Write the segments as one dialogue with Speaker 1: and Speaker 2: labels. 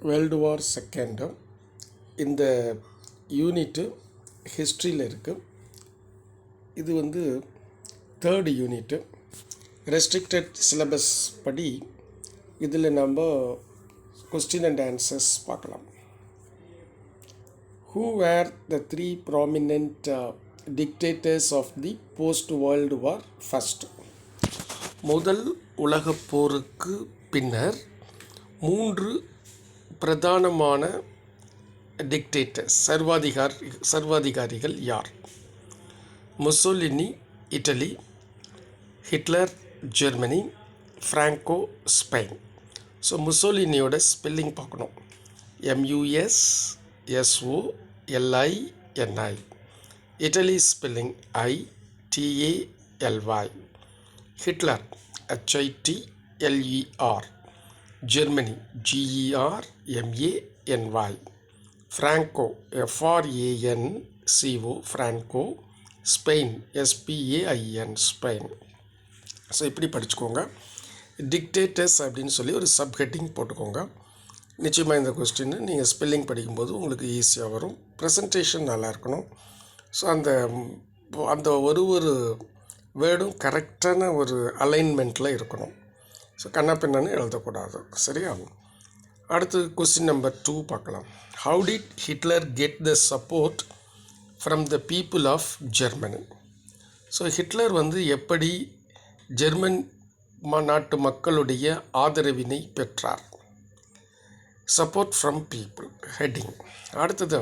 Speaker 1: World war second இந்த unit ஹிஸ்ட்ரியில் இருக்குது. இது வந்து தேர்டு யூனிட்டு. ரெஸ்ட்ரிக்டட் சிலபஸ் படி இதில் நம்ம கொஸ்டின் அண்ட் ஆன்சர்ஸ் பார்க்கலாம். Who were the three prominent dictators of the post-World War first? முதல் உலகப் போருக்கு பின்னர் 3 பிரதானமான டிக்டேட்டர்ஸ் சர்வாதிகாரிகள் யார்? Mussolini Italy, Hitler Germany, Franco Spain. So முசோலினியோட ஸ்பெல்லிங் பார்க்கணும். MUSSOLINI. Italy spelling ITALY. Hitler HITLER. Germany GERMANY. Franco FRANCO Franco. Spain SPAIN Spain. So இப்படி படிச்சுக்கோங்க. டிக்டேட்டர்ஸ் அப்படின்னு சொல்லி ஒரு சப்ஹெட்டிங் போட்டுக்கோங்க. நிச்சயமாக இந்த கொஸ்டின் நீங்கள் ஸ்பெல்லிங் படிக்கும்போது உங்களுக்கு ஈஸியாக வரும். ப்ரெசன்டேஷன் நல்லா இருக்கணும். ஸோ அந்த ஒரு வேர்டும் கரெக்டான ஒரு அலைன்மெண்ட்டில் இருக்கணும். ஸோ கண்ணாப்பின்னு எழுதக்கூடாது. சரியா? அடுத்து கொஸ்டின் நம்பர் 2 பார்க்கலாம். How did Hitler get the support from the people of Germany? So Hitler வந்து எப்படி ஜெர்மன் நாட்டு மக்களுடைய ஆதரவினை பெற்றார்? Support from people heading. அடுத்தது,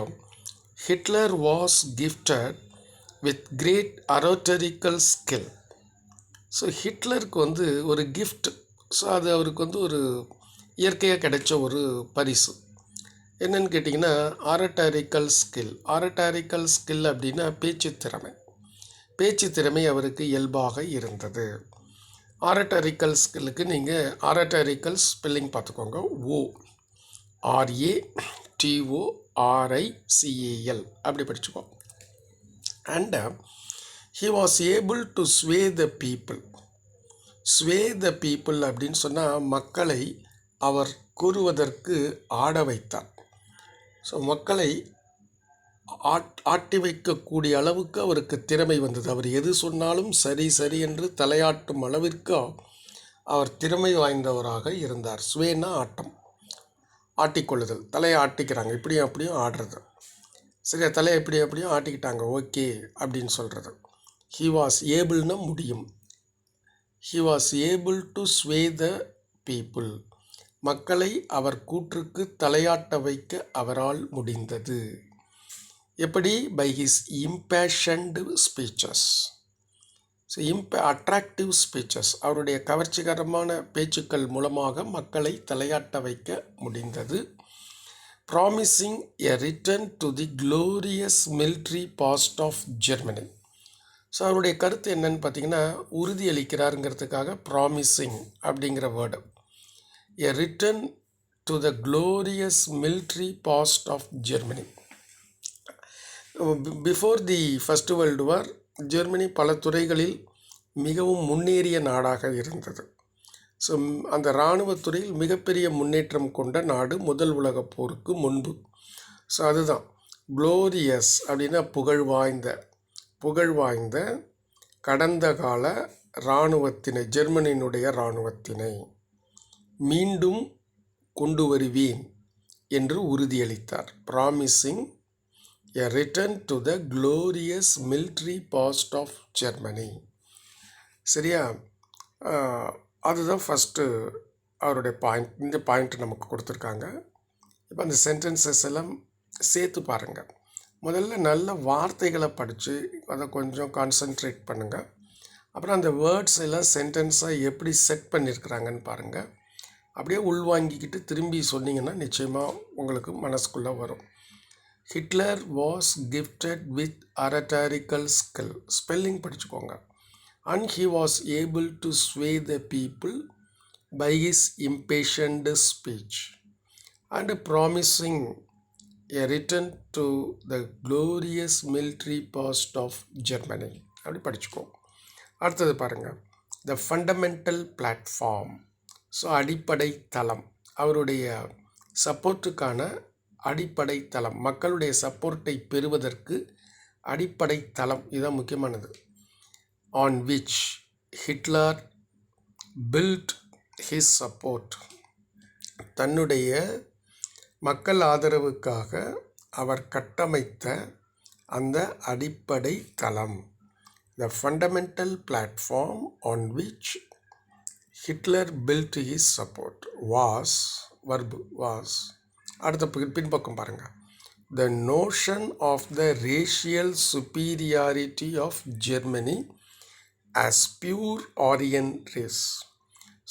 Speaker 1: Hitler was gifted with great oratorical skill. So ஹிட்லருக்கு வந்து ஒரு கிஃப்ட். ஸோ அது அவருக்கு வந்து ஒரு இயற்கையாக கிடைச்ச ஒரு பரிசு. என்னன்னு கேட்டிங்கன்னா ஆரட்டாரிக்கல் ஸ்கில். ஆரட்டாரிக்கல் ஸ்கில் அப்படின்னா பேச்சு திறமை அவருக்கு இயல்பாக இருந்தது. ஆரட்டாரிக்கல் ஸ்கில்லுக்கு நீங்கள் ஆரட்டாரிக்கல் ஸ்பெல்லிங் பார்த்துக்கோங்க. ORATORICAL அப்படி படிச்சுக்கோ. And he was able to sway the people. அப்படின்னு சொன்னால் மக்களை அவர் கூறுவதற்கு ஆட வைத்தார். ஸோ மக்களை ஆட்டி வைக்கக்கூடிய அளவுக்கு அவருக்கு திறமை வந்தது. அவர் எது சொன்னாலும் சரி என்று தலையாட்டும் அளவிற்கு அவர் திறமை வாய்ந்தவராக இருந்தார். ஸ்வேனா ஆட்டிக்கொள்ளுதல். தலையை ஆட்டிக்கிறாங்க, இப்படியும் அப்படியும் ஆடுறது. சரியா? தலையை அப்படியும் ஆட்டிக்கிட்டாங்க, ஓகே அப்படின்னு சொல்கிறது. ஹி வாஸ் ஏபிள்னா முடியும். He was able to sway the people. மக்களை அவர் கூற்றுக்கு தலையாட்ட வைக்க அவரால் முடிந்தது. எப்படி? By his impassioned speeches. So attractive speeches. அவருடைய கவர்ச்சிகரமான பேச்சுக்கள் மூலமாக மக்களை தலையாட்ட வைக்க முடிந்தது. Promising a return to the glorious military past of Germany. So அவருடைய கருத்து என்னன்னு பார்த்தீங்கன்னா, உறுதியளிக்கிறாருங்கிறதுக்காக ப்ராமிசிங் அப்படிங்கிற word. A return to the glorious military past of Germany. Before the first world war Germany பல துறைகளில் மிகவும் முன்னேறிய நாடாக இருந்தது. ஸோ அந்த இராணுவத்துறையில் மிகப்பெரிய முன்னேற்றம் கொண்ட நாடு முதல் உலகப் போருக்கு முன்பு. ஸோ அதுதான் க்ளோரியஸ் அப்படின்னா புகழ்வாய்ந்த கடந்த கால இராணுவத்தினை, ஜெர்மனியினுடைய இராணுவத்தினை மீண்டும் கொண்டு வருவேன் என்று உறுதியளித்தார். Promising a return to the glorious military past of Germany. சரியா? அதுதான் ஃபஸ்ட்டு அவருடைய பாயிண்ட். இந்த பாயிண்ட் நமக்கு கொடுத்துருக்காங்க. இப்போ அந்த சென்டென்சஸ் எல்லாம் சேர்த்து பாருங்கள். முதல்ல நல்ல வார்த்தைகளை படித்து அதை கொஞ்சம் கான்சன்ட்ரேட் பண்ணுங்கள். அப்புறம் அந்த வேர்ட்ஸ் எல்லாம் சென்டென்ஸாக எப்படி செட் பண்ணியிருக்கிறாங்கன்னு பாருங்கள். அப்படியே உள்வாங்கிக்கிட்டு திரும்பி சொன்னீங்கன்னா நிச்சயமாக உங்களுக்கு மனசுக்குள்ளே வரும். Hitler was gifted with oratorical skill. Spelling படிச்சுக்கோங்க. And he was able to sway the people by his impassioned speech and promising a return to the glorious military past of Germany. அப்படி படிச்சுக்கோ. அடுத்தது பாருங்கள், த ஃபண்டமெண்டல் பிளாட்ஃபார்ம். ஸோ அடிப்படை தளம். அவருடைய சப்போர்ட்டுக்கான அடிப்படை தளம், மக்களுடைய சப்போர்ட்டை பெறுவதற்கு அடிப்படை தளம், இதுதான் முக்கியமானது. On which Hitler built his support, தன்னுடைய மக்கள் ஆதரவுக்காக அவர் கட்டமைத்த அந்த அடிப்படை தளம். The fundamental platform on which Hitler built his support was, verb was, அடுத்த பின்பக்கம் பாருங்க. The notion of the racial superiority of Germany as pure Aryan race.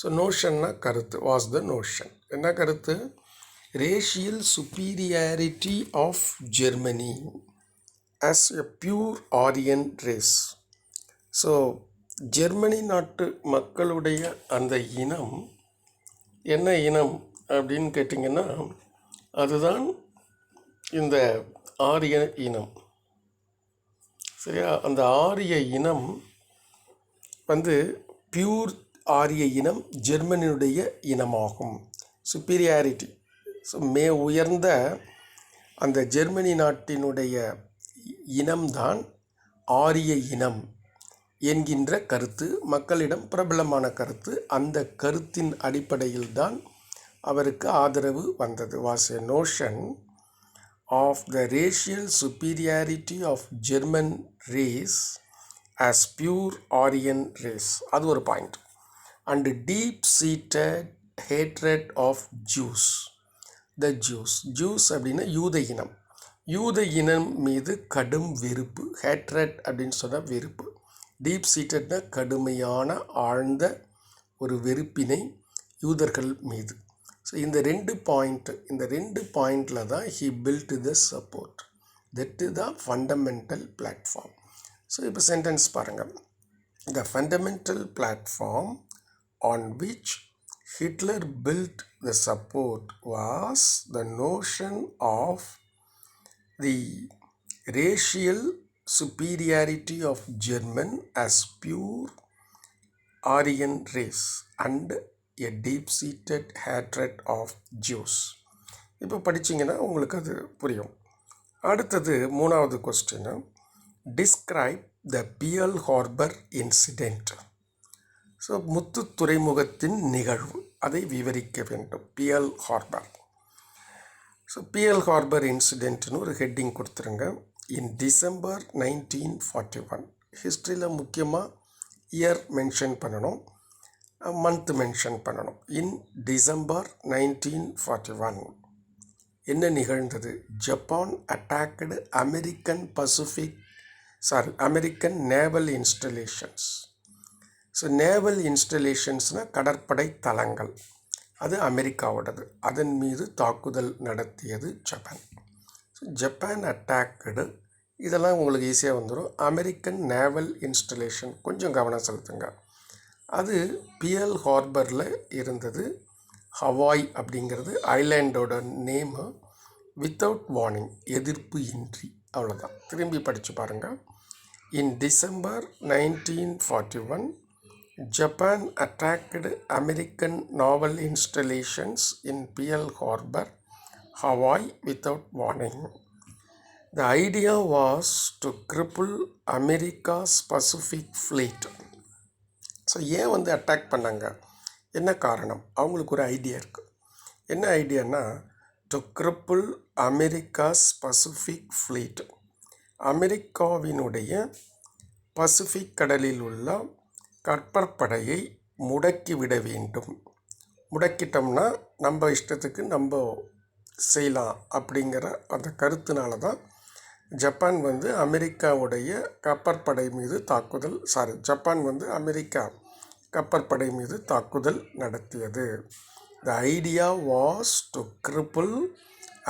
Speaker 1: So notionனா கருத்து, was the notion. என்ன கருத்து? Racial superiority of Germany as a pure Aryan race. So Germany நாட்டு மக்களுடைய அந்த இனம் என்ன இனம் அப்படின்னு கேட்டிங்கன்னா, அதுதான் இந்த ஆரிய இனம். சரியா? அந்த ஆரிய இனம் வந்து பியூர் ஆரிய இனம் ஜெர்மனியுடைய இனமாகும். சுப்பீரியாரிட்டி, ஸோ உயர்ந்த அந்த ஜெர்மனி நாட்டினுடைய இனம்தான் ஆரிய இனம் என்கின்ற கருத்து மக்களிடம் பிரபலமான கருத்து. அந்த கருத்தின் அடிப்படையில் தான் அவருக்கு ஆதரவு வந்தது. Was a notion of the racial superiority of German race as pure Aryan race, அது ஒரு point. And deep seated hatred of Jews, the Jews அப்படின்னா யூத இனம், யூத இனம் மீது கடும் வெறுப்பு. ஹேட்ரட் அப்படின்னு சொன்னால் வெறுப்பு. டீப் சீட்டட்னா கடுமையான ஆழ்ந்த ஒரு வெறுப்பினை யூதர்கள் மீது. ஸோ இந்த ரெண்டு பாயிண்டில் தான் he built the support. That is the fundamental platform. So இப்போ சென்டென்ஸ் பாருங்கள். The fundamental platform on which Hitler built the support was the notion of the racial superiority of German as pure Aryan race and a deep-seated hatred of Jews. இப்போ படிச்சிங்கன்னா உங்களுக்கு அது புரியும். அடுத்தது மூணாவது question, describe the Pearl Harbor incident. So முத்து துறைமுகத்தின் நிகழ்வு, அதை விவரிக்க வேண்டும். Pearl Harbor. So Pearl Harbor இன்சிடெண்ட்னு ஒரு ஹெட்டிங் கொடுத்துருங்க. இன் டிசம்பர் 1941, ஹிஸ்ட்ரியில் முக்கியமாக இயர் மென்ஷன் பண்ணணும், மந்த் மென்ஷன் பண்ணணும். இன் டிசம்பர் 1941 என்ன நிகழ்ந்தது? Japan attacked American naval installations. So naval இன்ஸ்டலேஷன்ஸ்னால் கடற்படை தளங்கள், அது அமெரிக்காவோடது. அதன் மீது தாக்குதல் நடத்தியது ஜப்பான். ஜப்பான் அட்டாக்டு, இதெல்லாம் உங்களுக்கு ஈஸியாக வந்துடும். அமெரிக்கன் நேவல் இன்ஸ்டலேஷன் கொஞ்சம் கவனம் செலுத்துங்க. அது பியர்ல் ஹார்பரில் இருந்தது. ஹவாய் அப்படிங்கிறது ஐலாண்டோட நேமு. வித்தவுட் வார்னிங், எதிர்ப்பு இன்றி, அவ்வளோதான். திரும்பி படித்து பாருங்கள். In December 1941 Japan attacked American naval installations in Pearl Harbor, Hawaii without warning. The idea was to cripple America's Pacific Fleet. So ஏன் வந்து அட்டாக் பண்ணாங்க, என்ன காரணம்? அவங்களுக்கு ஒரு ஐடியா இருக்குது. என்ன ஐடியானா, to cripple America's Pacific Fleet. அமெரிக்காவினுடைய பசிபிக் கடலில் உள்ள கப்பற்படையை முடக்கிவிட வேண்டும். முடக்கிட்டோம்னா நம்ம இஷ்டத்துக்கு நம்ம செய்யலாம் அப்படிங்கிற அந்த கருத்தினால தான் ஜப்பான் வந்து அமெரிக்காவுடைய கப்பற்படை மீது ஜப்பான் வந்து அமெரிக்கா கப்பற்படை மீது தாக்குதல் நடத்தியது. The idea was to cripple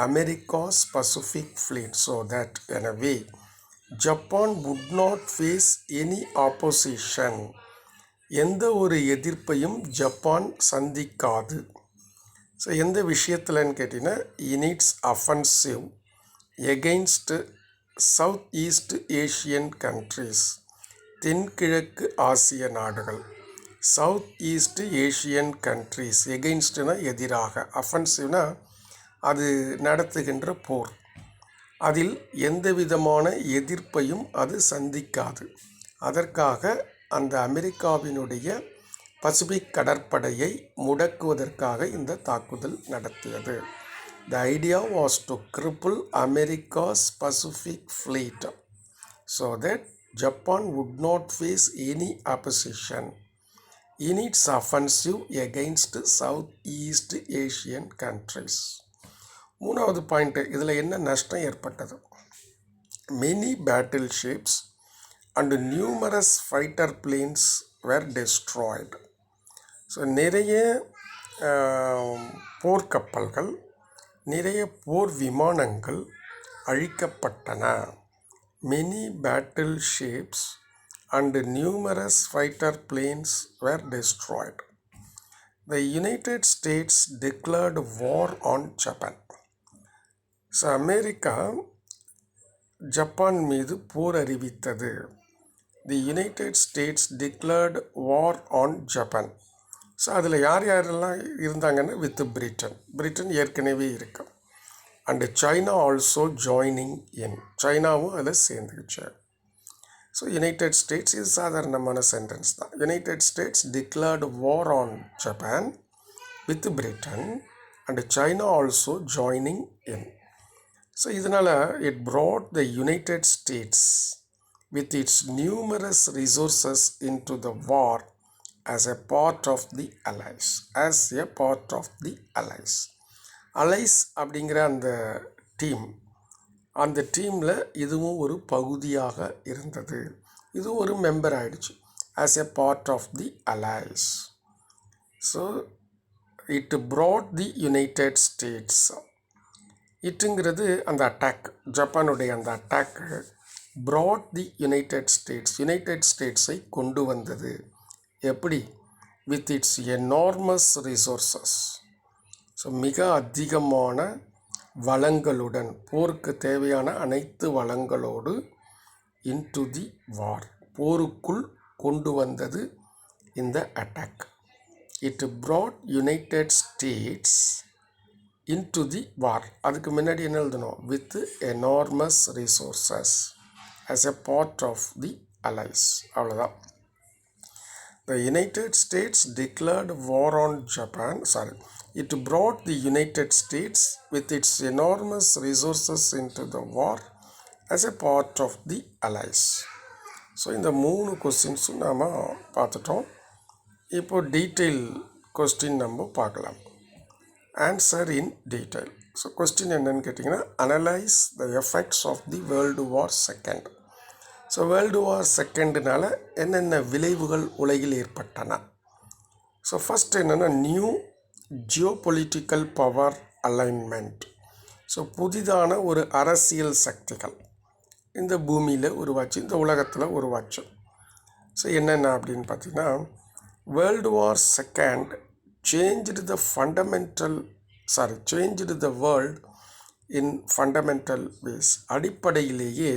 Speaker 1: America's Pacific Fleet so that in a way Japan would not face any opposition. எந்த ஒரு எதிர்ப்பையும் ஜப்பான் சந்திக்காது. ஸோ எந்த விஷயத்தில்னு கேட்டிங்கன்னா, in its offensive against South East Asian countries, தென்கிழக்கு ஆசிய நாடுகள். சவுத் ஈஸ்ட் ஏஷியன் கண்ட்ரீஸ், எகெயின்ஸ்ட்னா எதிராக, அஃபென்சிவ்னா அது நடத்துகின்ற போர். அதில் எந்த விதமான எதிர்ப்பையும் அது சந்திக்காது. அதற்காக அந்த அமெரிக்காவினுடைய பசிபிக் கடற்படையை முடக்குவதற்காக இந்த தாக்குதல் நடத்தியது. The idea was to cripple America's Pacific fleet so that Japan would not face any opposition in its offensive against Southeast Asian countries. மூணாவது பாயிண்ட், இதில் என்ன நஷ்டம் ஏற்பட்டது? Many battleships and numerous fighter planes were destroyed. So நிறைய போர்க்கப்பல்கள், நிறைய போர் விமானங்கள் அழிக்கப்பட்டன. Many battleships and numerous fighter planes were destroyed. The United States declared war on Japan. So America Japan மீது போர் அறிவித்தது. The United States declared war on Japan. So அதில் யார் யாரெல்லாம் இருந்தாங்கன்னா வித் பிரிட்டன் ஏற்கனவே இருக்கு. And China also joining in, சைனாவும் அதில் சேர்ந்துக்கிச்சு. ஸோ யுனைடெட் ஸ்டேட்ஸ், இது சாதாரணமான சென்டென்ஸ் தான். United States declared war on Japan with Britain and China also joining in. So இதனால் it brought the United States with its numerous resources into the war as a part of the Allies. Allies அப்படிங்கிற அந்த டீமில் இதுவும் ஒரு பகுதியாக இருந்தது. இது ஒரு மெம்பர் ஆயிடுச்சு as a part of the Allies. So it brought the United States. இட்டுங்கிறது அந்த அட்டாக், ஜப்பானுடைய அந்த அட்டாக்கு brought the United ஸ்டேட்ஸை கொண்டு வந்தது. எப்படி? with its enormous resources. So மிக அதிகமான வளங்களுடன், போருக்கு தேவையான அனைத்து வளங்களோடு into the war, போருக்குள் கொண்டு வந்தது இந்த attack. It brought United States into the war. அதுக்கு முன்னாடி என்ன எழுதணும்? with enormous resources as a part of the Allies. அவ்வளோதான். The United States declared war on Japan. It brought the United States with its enormous resources into the war as a part of the Allies. So இந்த 3 கொஸ்டின்ஸும் நாம் பார்த்துட்டோம். இப்போ detail question நம்ம பார்க்கலாம். Answer in detail. So question என்னன்னு கேட்டிங்கன்னா, analyse the effects of the world war second. So world war செகண்டுனால என்னென்ன விளைவுகள் உலகில் ஏற்பட்டன? ஸோ ஃபஸ்ட் என்னென்னா, new geopolitical power alignment. So புதிதான ஒரு அரசியல் சக்திகள் இந்த பூமியில் உருவாச்சு, இந்த உலகத்தில் உருவாச்சு. ஸோ என்னென்ன அப்படின்னு பார்த்தீங்கன்னா, world war second changed the world in fundamental ways. அடிப்படையிலேயே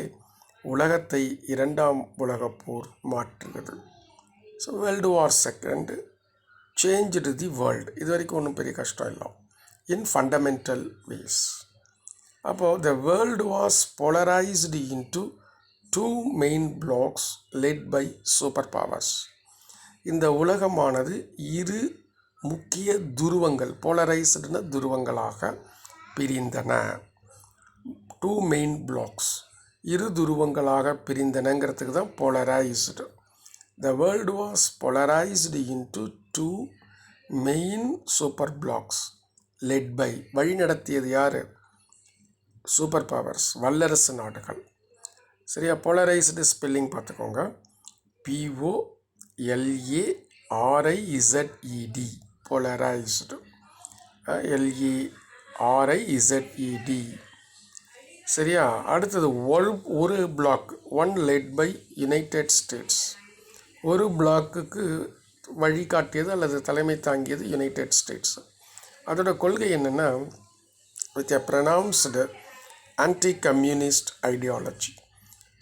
Speaker 1: உலகத்தை இரண்டாம் உலகப் போர் மாற்றுகிறது. So world war second changed the world. இது வரைக்கும் ஒன்றும் பெரிய கஷ்டம் இல்லை. In fundamental ways. அப்போது the world was polarized into 2 main blocks led by super powers. இந்த உலகமானது 2 முக்கிய துருவங்கள், போலரைஸ்டுன துருவங்களாக பிரிந்தன. 2 மெயின் பிளாக்ஸ், 2 துருவங்களாக பிரிந்தனங்கிறதுக்கு தான் polarized. The world was polarized into 2 main super blocks led by, வழி நடத்தியது யார்? சூப்பர் பவர்ஸ், வல்லரசு நாடுகள். சரியா? போலரைஸ்டு ஸ்பெல்லிங் பார்த்துக்கோங்க. POLARIZED, polarized. LERIZED. சரியா? அடுத்தது ஒரு block, 1 led by United States. ஒரு பிளாக்குக்கு வழிகாட்டியது அல்லது தலைமை தாங்கியது யுனைடெட் ஸ்டேட்ஸ். அதோட கொள்கை என்னென்னா, with a pronounced anti communist ideology.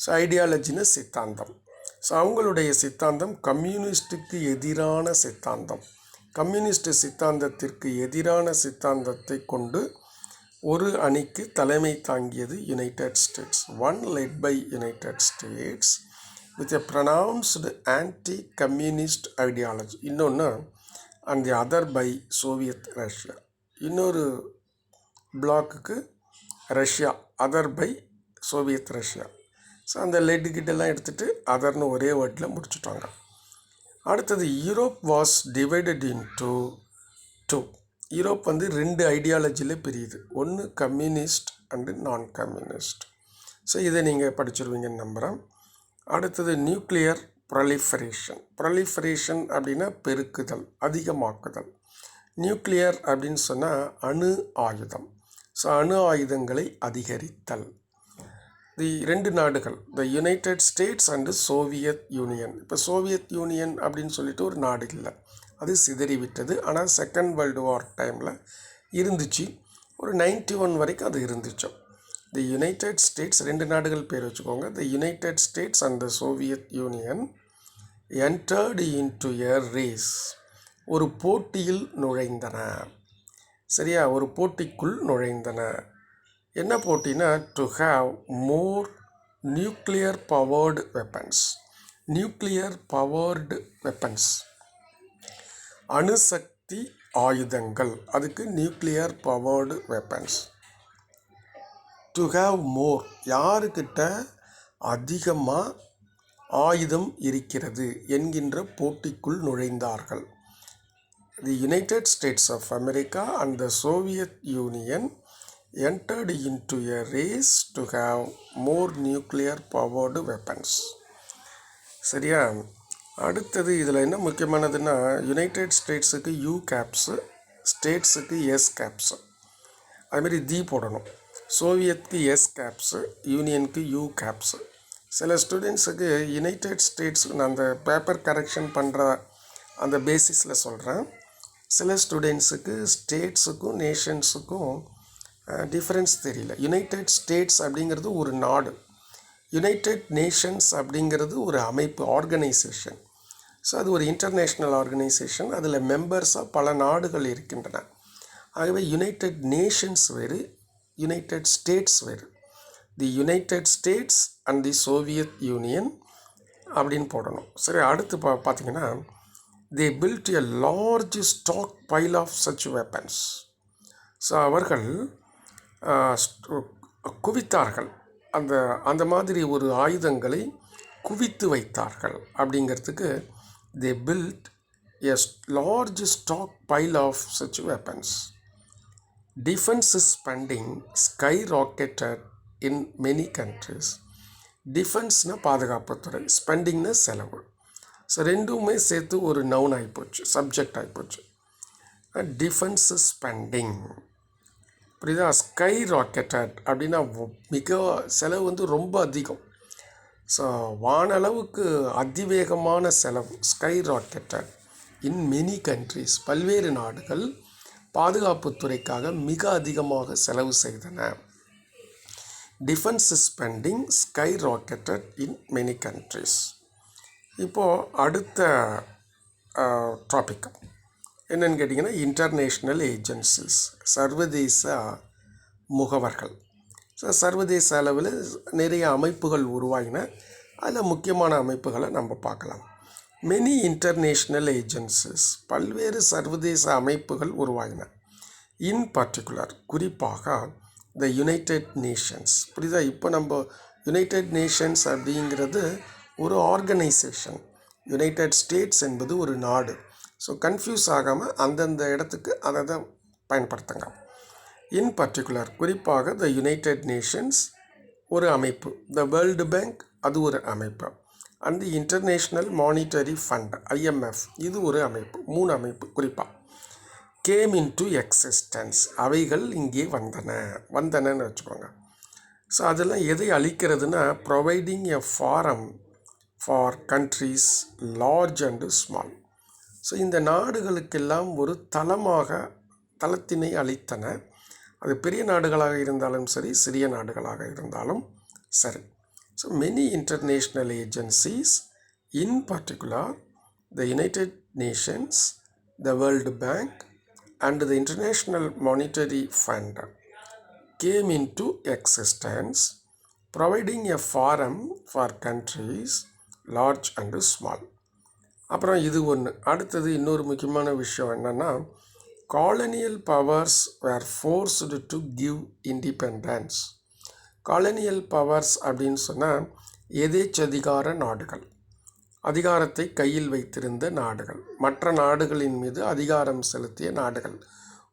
Speaker 1: So ஐடியாலஜின்னு சித்தாந்தம். ஸோ அவங்களுடைய சித்தாந்தம் கம்யூனிஸ்டுக்கு எதிரான சித்தாந்தம். கம்யூனிஸ்ட் சித்தாந்தத்திற்கு எதிரான சித்தாந்தத்தை கொண்டு ஒரு அணிக்கு தலைமை தாங்கியது United States. One led by United States with a pronounced anti communist ideology. இன்னொன்று and the other by Soviet Russia. இன்னொரு பிளாக்குக்கு Russia, other by Soviet Russia. So அந்த லெட் கிட்டெல்லாம் எடுத்துகிட்டு அதர்னு ஒரே வேர்டில் முடிச்சுட்டாங்க. அடுத்தது Europe was divided into two. Europe வந்து ரெண்டு ஐடியாலஜியில் பிரியுது. ஒன்று communist and non communist. So இதை நீங்கள் படிச்சிருவீங்கன்னு நம்புகிறேன். அடுத்தது நியூக்ளியர் ப்ரொலிஃபரேஷன். ப்ரொலிஃபரேஷன் அப்படின்னா பெருக்குதல், அதிகமாக்குதல். நியூக்ளியர் அப்படின்னு சொன்னால் அணு ஆயுதம். ஸோ அணு ஆயுதங்களை அதிகரித்தல். தி ரெண்டு நாடுகள், த United states and Soviet union. இப்போ சோவியத் யூனியன் அப்படின்னு சொல்லிட்டு ஒரு நாடு இல்லை, அது சிதறிவிட்டது. ஆனால் செகண்ட் வேர்ல்டு வார் டைமில் இருந்துச்சு. ஒரு 91 வரைக்கும் அது இருந்துச்சு. தி யுனைடெட் ஸ்டேட்ஸ், ரெண்டு நாடுகள் பேர் வச்சுக்கோங்க. The United States and the Soviet Union entered into a race. ஒரு போட்டியில் நுழைந்தன. சரியா, ஒரு போட்டிக்குள் நுழைந்தன. என்ன போட்டினா, to have more nuclear powered weapons. Nuclear powered weapons, அணுசக்தி ஆயுதங்கள், அதுக்கு nuclear powered weapons. To have more, யாருக்கிட்ட அதிகமாக ஆயுதம் இருக்கிறது என்கின்ற போட்டிக்குள் நுழைந்தார்கள். The United States of America and the Soviet Union entered into a race to have more nuclear powered weapons. சரியா, அடுத்தது இதில் என்ன முக்கியமானதுன்னா, யுனைடெட் ஸ்டேட்ஸுக்கு யூ கேப்ஸு, ஸ்டேட்ஸுக்கு எஸ் கேப்ஸு, அதுமாரி தி போடணும். சோவியத்துக்கு எஸ் கேப்ஸு, யூனியனுக்கு யூ கேப்ஸு. சில ஸ்டூடெண்ட்ஸுக்கு யுனைடெட் ஸ்டேட்ஸ், நான் அந்த பேப்பர் கரெக்ஷன் பண்ணுற அந்த பேசிஸில் சொல்கிறேன். சில ஸ்டூடெண்ட்ஸுக்கு ஸ்டேட்ஸுக்கும் நேஷன்ஸுக்கும் டிஃப்ரென்ஸ் தெரியல. யுனைடெட் ஸ்டேட்ஸ் அப்படிங்கிறது ஒரு நாடு, யுனைடெட் நேஷன்ஸ் அப்படிங்கிறது ஒரு அமைப்பு, ஆர்கனைசேஷன். ஸோ அது ஒரு இன்டர்நேஷ்னல் ஆர்கனைசேஷன், அதில் மெம்பர்ஸாக பல நாடுகள் இருக்கின்றன. ஆகவே யுனைடெட் நேஷன்ஸ் வேறு, யுனைடெட் ஸ்டேட்ஸ் வேறு. தி United States and the Soviet union அப்படின்னு போடணும். சரி, அடுத்து பார்த்தீங்கன்னா, they built a large stockpile of such weapons. So அவர்கள் குவித்தார்கள், அந்த மாதிரி ஒரு ஆயுதங்களை குவித்து வைத்தார்கள். அப்படிங்கிறதுக்கு they built a large stockpile of such weapons. Defense spending skyrocketed in many countries. டிஃபென்ஸ்னா பாதுகாப்புத்துறை, ஸ்பெண்டிங்னா செலவு. ஸோ ரெண்டுமே சேர்த்து ஒரு நவுன் ஆகிப்போச்சு, சப்ஜெக்ட் ஆகிப்போச்சு. டிஃபென்ஸ் ஸ்பெண்டிங், புரியுதா? ஸ்கை ராக்கெட்டட் அப்படின்னா மிக செலவு வந்து ரொம்ப அதிகம். ஸோ வானளவுக்கு அதிவேகமான செலவு, sky rocketed in many countries. பல்வேறு நாடுகள் பாதுகாப்புத்துறைக்காக மிக அதிகமாக செலவு செய்தன. Defence spending sky rocketed in many countries. இப்போது அடுத்த டாபிக் என்னென்னு கேட்டிங்கன்னா, இன்டர்நேஷ்னல் ஏஜென்சிஸ், சர்வதேச முகவர்கள். ஸோ சர்வதேச அளவில் நிறைய அமைப்புகள் உருவாகின. அதில் முக்கியமான அமைப்புகளை நம்ம பார்க்கலாம். மெனி இன்டர்நேஷ்னல் ஏஜென்சிஸ், பல்வேறு சர்வதேச அமைப்புகள் உருவாகின. இன் பர்டிகுலர், குறிப்பாக த யுனைடெட் நேஷன்ஸ். புரியுதா? இப்போ நம்ம யுனைடெட் நேஷன்ஸ் அப்படிங்கிறது ஒரு ஆர்கனைசேஷன், யுனைடெட் ஸ்டேட்ஸ் என்பது ஒரு நாடு. ஸோ கன்ஃபியூஸ் ஆகாமல் அந்தந்த இடத்துக்கு அதை தான் பயன்படுத்துங்க. இன் பர்டிகுலர், குறிப்பாக த யுனைடெட் நேஷன்ஸ் ஒரு அமைப்பு, த வேர்ல்டு பேங்க் அது ஒரு அமைப்பு, and the international monetary fund IMF இது ஒரு அமைப்பு. 3 அமைப்பு குறிப்பாக கேம் இன்டு எக்ஸிஸ்டன்ஸ். அவைகள் இங்கே வந்தனன்னு வச்சுக்கோங்க. ஸோ அதெல்லாம் எதை அளிக்கிறதுனா, providing a forum for countries large and small. So இந்த நாடுகளுக்கெல்லாம் ஒரு தளத்தினை அளித்தன. அது பெரிய நாடுகளாக இருந்தாலும் சரி, சிறிய நாடுகளாக இருந்தாலும் சரி. So many international agencies, in particular the United Nations, the world bank and the international monetary fund came into existence, providing a forum for countries large and small. அப்புறம் இது ஒன்று. அடுத்தது இன்னொரு முக்கியமான விஷயம் என்னென்னா, colonial powers were forced to give independence. Colonial powers அப்படின்னு சொன்னால் எதேச்சதிகார நாடுகள், அதிகாரத்தை கையில் வைத்திருந்த நாடுகள், மற்ற நாடுகளின் மீது அதிகாரம் செலுத்திய நாடுகள்.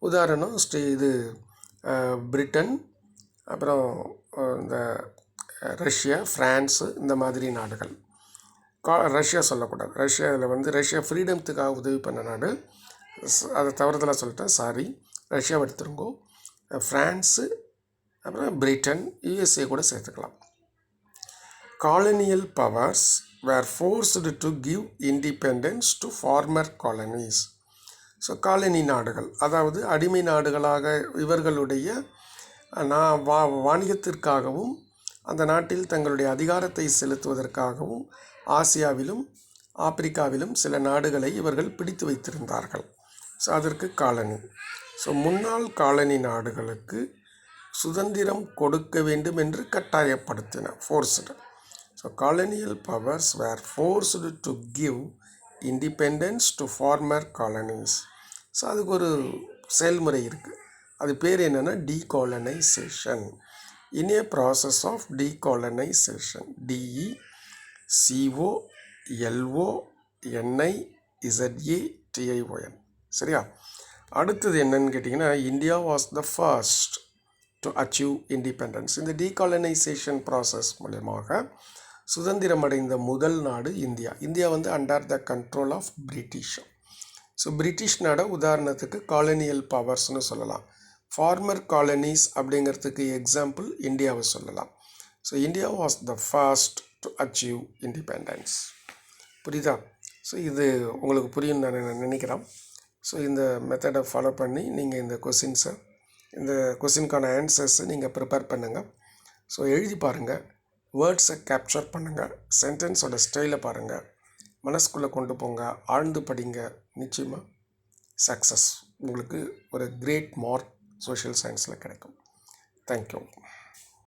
Speaker 1: உதாரணம் இது பிரிட்டன், அப்புறம் இந்த ரஷ்யா, ஃப்ரான்ஸு, இந்த மாதிரி நாடுகள். ரஷ்யா சொல்லக்கூடாது, ரஷ்யாவில் ரஷ்யா ஃப்ரீடம்த்துக்காக உதவி பண்ண நாடு, அதை தவறுதலாக சொல்லிட்டேன், சாரி. ரஷ்யாவை எடுத்துருங்கோ. ஃப்ரான்ஸு, அப்புறம் பிரிட்டன், யூஎஸ்ஏ கூட சேர்த்துக்கலாம். Colonial powers were forced to give independence to former colonies. So colony நாடுகள், அதாவது அடிமை நாடுகளாக இவர்களுடைய வாணிகத்திற்காகவும் அந்த நாட்டில் தங்களுடைய அதிகாரத்தை செலுத்துவதற்காகவும் ஆசியாவிலும் ஆப்பிரிக்காவிலும் சில நாடுகளை இவர்கள் பிடித்து வைத்திருந்தார்கள். ஸோ அதற்கு காலனி. ஸோ முன்னாள் காலனி நாடுகளுக்கு சுதந்திரம் கொடுக்க வேண்டும் என்று கட்டாயப்படுத்தின, forced. So colonial powers were forced to give independence to former colonies. So அதுக்கு ஒரு செயல்முறை இருக்குது. அது பேர் என்னென்னா decolonization. In a process of decolonization. DECOLONIZATION. சரியா? அடுத்தது என்னன்னு கேட்டிங்கன்னா, India was the first to achieve independence. இந்த டீகாலனைசேஷன் ப்ராசஸ் மூலமாக சுதந்திரம் அடைந்த முதல் நாடு India. India under the control of British. So British நாடை உதாரணத்துக்கு காலனியல் பவர்ஸ்னு சொல்லலாம். ஃபார்மர் காலனிஸ் அப்படிங்கிறதுக்கு எக்ஸாம்பிள் இந்தியாவை சொல்லலாம். So India was the first to achieve independence. புரியுதா? ஸோ இது உங்களுக்கு புரியும் நான் நினைக்கிறேன். ஸோ இந்த மெத்தடை ஃபாலோ பண்ணி நீங்கள் இந்த கொஸ்டினுக்கான ஆன்சர்ஸை நீங்கள் ப்ரிப்பேர் பண்ணுங்கள். ஸோ எழுதி பாருங்கள், வேர்ட்ஸை கேப்சர் பண்ணுங்கள், சென்டென்ஸோட ஸ்டைலை பாருங்கள், மனசுக்குள்ளே கொண்டு போங்க, ஆழ்ந்து படிங்க. நிச்சயமாக சக்ஸஸ் உங்களுக்கு ஒரு கிரேட் மார்க் சோஷியல் சயின்ஸில் கிடைக்கும். தேங்க்யூ.